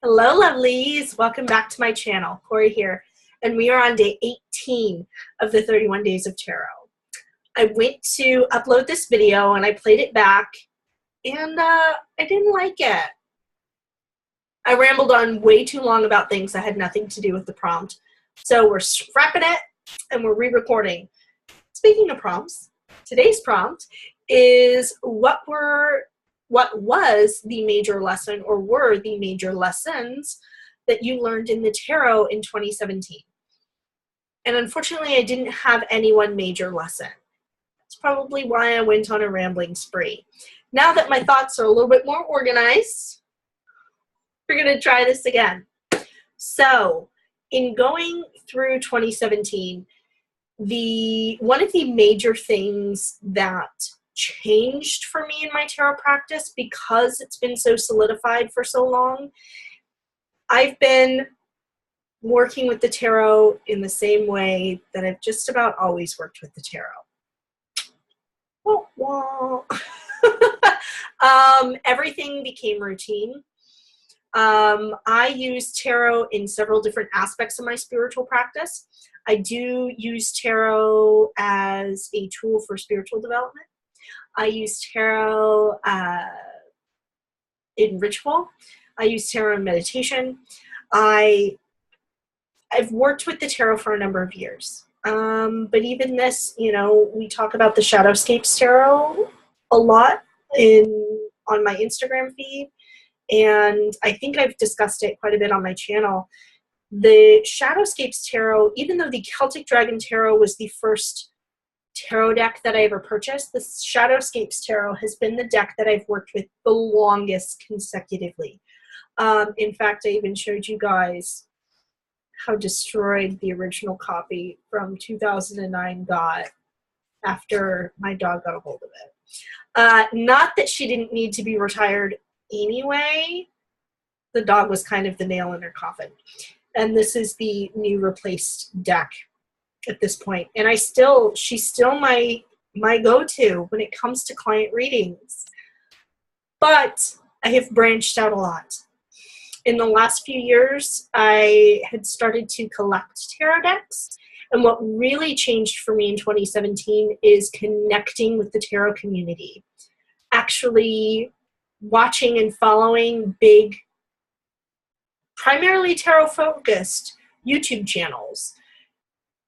Hello, lovelies. Welcome back to my channel. Cory here, and we are on day 18 of the 31 Days of Tarot. I went to upload this video, and I played it back, and I didn't like it. I rambled on way too long about things that had nothing to do with the prompt, so we're scrapping it, and we're re-recording. Speaking of prompts, today's prompt is what was the major lesson, or were the major lessons that you learned in the tarot in 2017? And unfortunately, I didn't have any one major lesson. That's probably why I went on a rambling spree. Now that my thoughts are a little bit more organized, we're going to try this again. So, in going through 2017, one of the major things that changed for me in my tarot practice, because it's been so solidified for so long, I've been working with the tarot in the same way that I've just about always worked with the tarot. Everything became routine. I use tarot in several different aspects of my spiritual practice. I do use tarot as a tool for spiritual development. I use tarot in ritual. I use tarot in meditation. I've worked with the tarot for a number of years. But even this, we talk about the Shadowscapes tarot a lot on my Instagram feed. And I think I've discussed it quite a bit on my channel. The Shadowscapes tarot, even though the Celtic Dragon tarot was the first tarot deck that I ever purchased, the Shadowscapes tarot has been the deck that I've worked with the longest consecutively. In fact, I even showed you guys how destroyed the original copy from 2009 got after my dog got a hold of it. Not that she didn't need to be retired anyway. The dog was kind of the nail in her coffin. And this is the new replaced deck at this point. And she's still my go-to when it comes to client readings. But I have branched out a lot. In the last few years, I had started to collect tarot decks. And what really changed for me in 2017 is connecting with the tarot community. Actually watching and following big, primarily tarot-focused YouTube channels.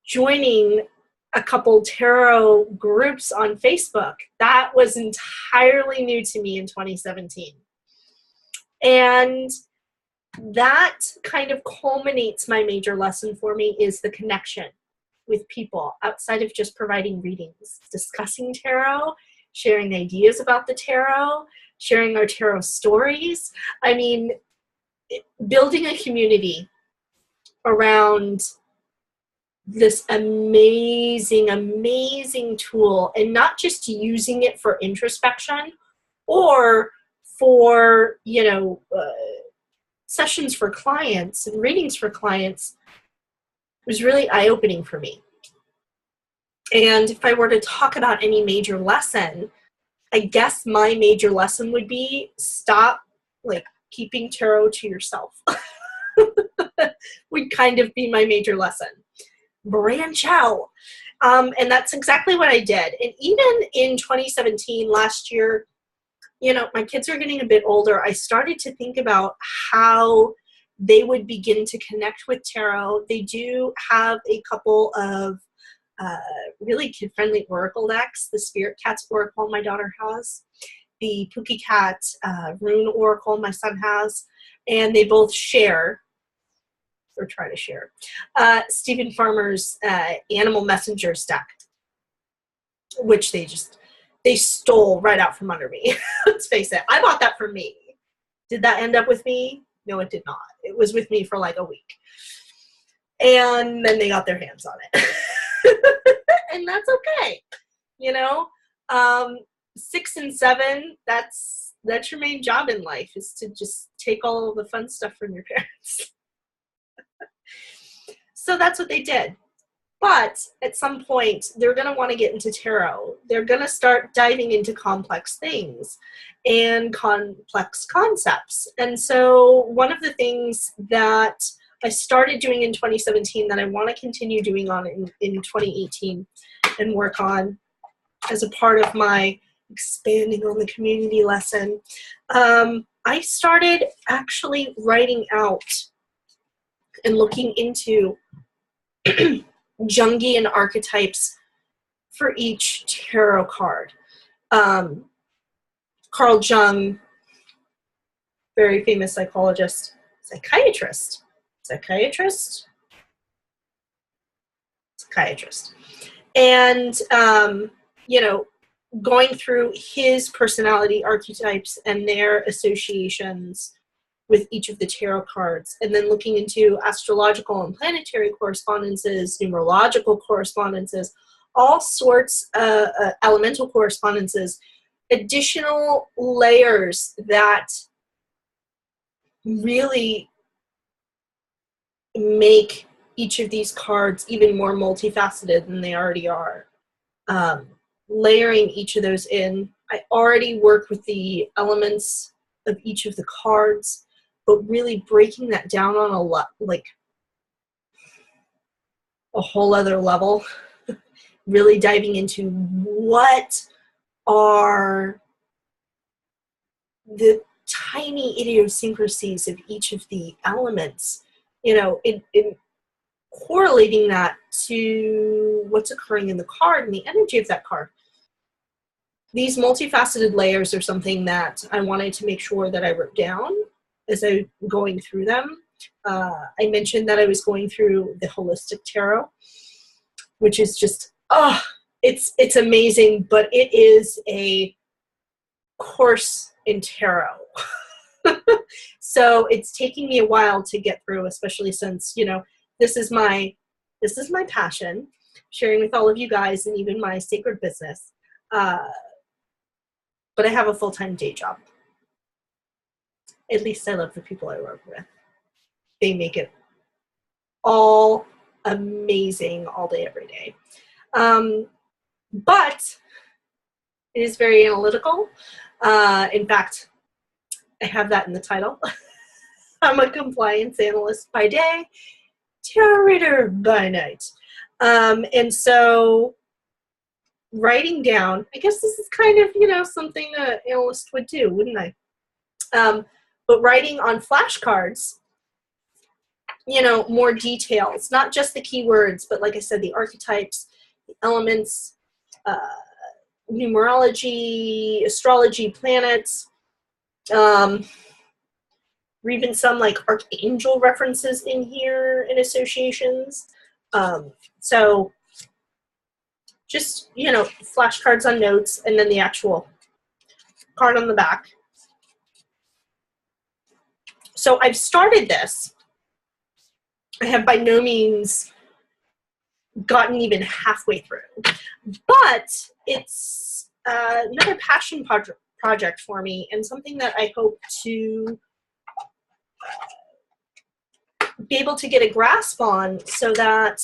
Joining a couple tarot groups on Facebook. That was entirely new to me in 2017. And that kind of culminates my major lesson for me, is the connection with people outside of just providing readings. Discussing tarot, sharing ideas about the tarot, sharing our tarot stories. I mean, building a community around this amazing, amazing tool, and not just using it for introspection or for, sessions for clients and readings for clients, was really eye-opening for me. And if I were to talk about any major lesson, I guess my major lesson would be stop keeping tarot to yourself. Would kind of be my major lesson. Branch out. And that's exactly what I did. And even in 2017, last year, my kids are getting a bit older. I started to think about how they would begin to connect with tarot. They do have a couple of really kid-friendly oracle decks. The Spirit Cats Oracle my daughter has. The Pookie Cat Rune Oracle my son has. And they both share, or try to share, Stephen Farmer's Animal Messengers deck, which they stole right out from under me. Let's face it. I bought that for me. Did that end up with me? No, it did not. It was with me for like a week. And then they got their hands on it. And that's okay. 6 and 7, that's your main job in life, is to just take all of the fun stuff from your parents. So that's what they did. But at some point, they're going to want to get into tarot. They're going to start diving into complex things. and complex concepts. And so one of the things that I started doing in 2017 that I want to continue doing on in 2018 and work on as a part of my expanding on the community lesson, I started actually writing out and looking into Jungian archetypes for each tarot card. Carl Jung, very famous psychiatrist, and you know, going through his personality archetypes and their associations with each of the tarot cards, and then looking into astrological and planetary correspondences, numerological correspondences, all sorts of elemental correspondences, additional layers that really make each of these cards even more multifaceted than they already are. Layering each of those in. I already work with the elements of each of the cards, but really breaking that down on like a whole other level, really diving into what are the tiny idiosyncrasies of each of the elements, you know, in correlating that to what's occurring in the card and the energy of that card. These multifaceted layers are something that I wanted to make sure that I wrote down as I'm going through them. I mentioned that I was going through the holistic tarot, which is just, it's amazing, but it is a course in tarot. So it's taking me a while to get through, especially since, you know, this is my passion, sharing with all of you guys, and even my sacred business. But I have a full-time day job. At least I love the people I work with. They make it all amazing all day, every day. But it is very analytical. In fact, I have that in the title. I'm a compliance analyst by day, tarot reader by night. And so writing down, I guess this is kind of, you know, something an analyst would do, wouldn't I? But writing on flashcards, you know, more details, not just the keywords, but like I said, the archetypes, the elements, numerology, astrology, planets, or even some like archangel references in here and associations. So just, you know, flashcards on notes, and then the actual card on the back. So I've started this. I have by no means gotten even halfway through, but it's another passion project for me, and something that I hope to be able to get a grasp on so that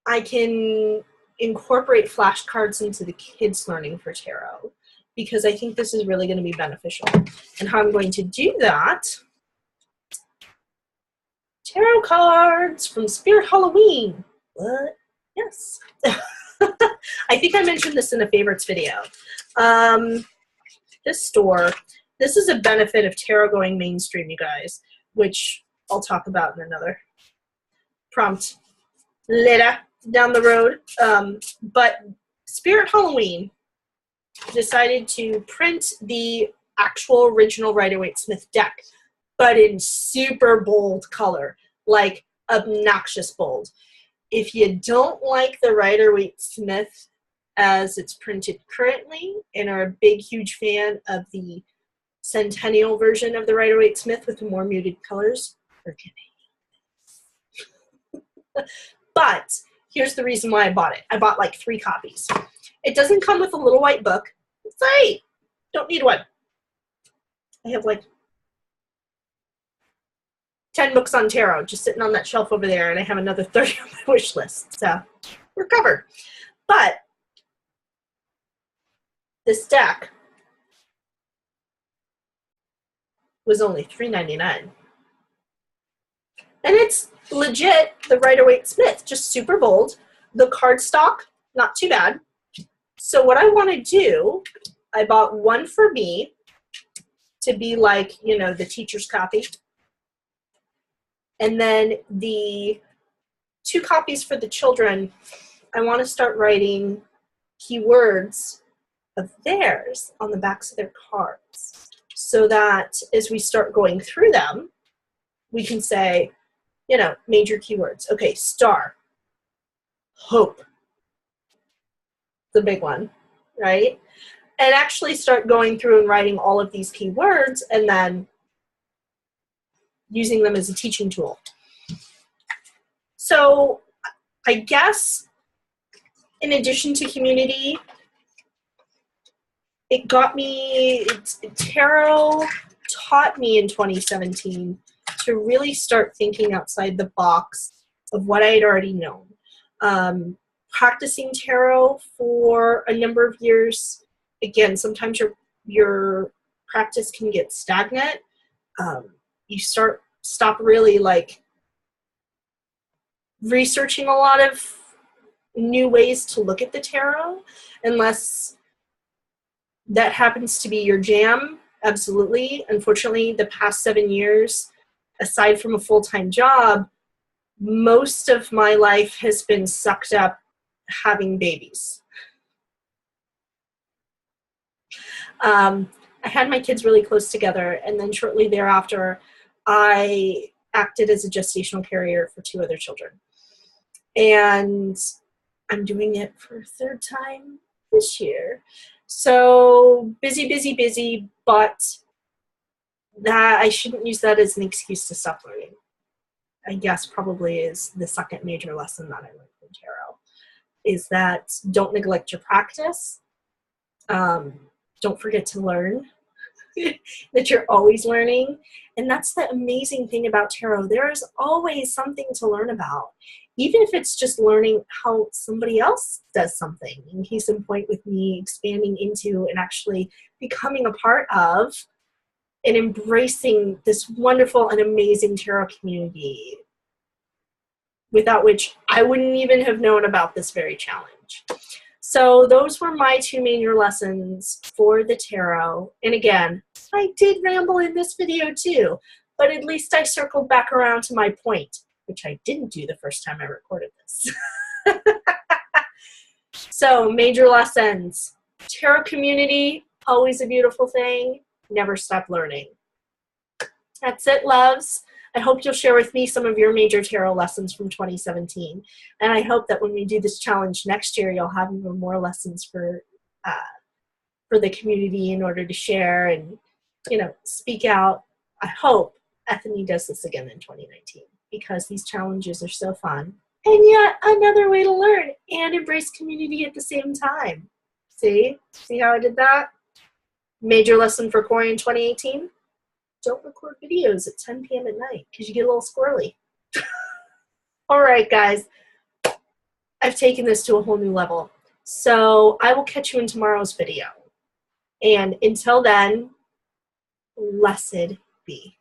I can incorporate flashcards into the kids learning for tarot, because I think this is really going to be beneficial. And how I'm going to do that: tarot cards from Spirit Halloween. What? Yes. I think I mentioned this in a favorites video. This store, this is a benefit of tarot going mainstream, you guys, which I'll talk about in another prompt later down the road. But Spirit Halloween decided to print the actual original Rider-Waite-Smith deck, but in super bold color, like obnoxious bold. If you don't like the Rider-Waite-Smith as it's printed currently and are a big, huge fan of the centennial version of the Rider-Waite-Smith with the more muted colors, forgive me. But here's the reason why I bought it. I bought like 3 copies. It doesn't come with a little white book. It's great. Don't need one. I have like 10 books on tarot just sitting on that shelf over there, and I have another 30 on my wish list. So we're covered. But this deck was only $3.99. And it's legit the Rider-Waite-Smith, just super bold. The cardstock, not too bad. So what I want to do, I bought one for me to be like, you know, the teacher's copy. And then the 2 copies for the children, I want to start writing keywords of theirs on the backs of their cards so that as we start going through them, we can say, you know, major keywords. Okay, star, hope, the big one, right? And actually start going through and writing all of these keywords and then using them as a teaching tool. So I guess in addition to community, tarot taught me in 2017 to really start thinking outside the box of what I had already known. Practicing tarot for a number of years, again, sometimes your practice can get stagnant. You stop really like researching a lot of new ways to look at the tarot, unless that happens to be your jam. Absolutely. Unfortunately, the past 7 years, aside from a full-time job, most of my life has been sucked up having babies. I had my kids really close together, and then shortly thereafter, I acted as a gestational carrier for 2 other children. And I'm doing it for a 3rd time this year. So busy, busy, busy, but that I shouldn't use that as an excuse to stop learning. I guess probably is the second major lesson that I learned from tarot, is that don't neglect your practice. Don't forget to learn, that you're always learning. And that's the amazing thing about tarot. There is always something to learn about, even if it's just learning how somebody else does something. In case in point with me expanding into and actually becoming a part of and embracing this wonderful and amazing tarot community, without which I wouldn't even have known about this very challenge. So those were my 2 major lessons for the tarot. And again, I did ramble in this video too, but at least I circled back around to my point, which I didn't do the first time I recorded this. So major lessons. Tarot community, always a beautiful thing. Never stop learning. That's it, loves. I hope you'll share with me some of your major tarot lessons from 2017. And I hope that when we do this challenge next year, you'll have even more lessons for the community in order to share and, you know, speak out. I hope Ethany does this again in 2019, because these challenges are so fun. And yet another way to learn and embrace community at the same time. See how I did that? Major lesson for Cory in 2018. Don't record videos at 10 p.m. at night because you get a little squirrely. All right, guys. I've taken this to a whole new level. So I will catch you in tomorrow's video. And until then, blessed be.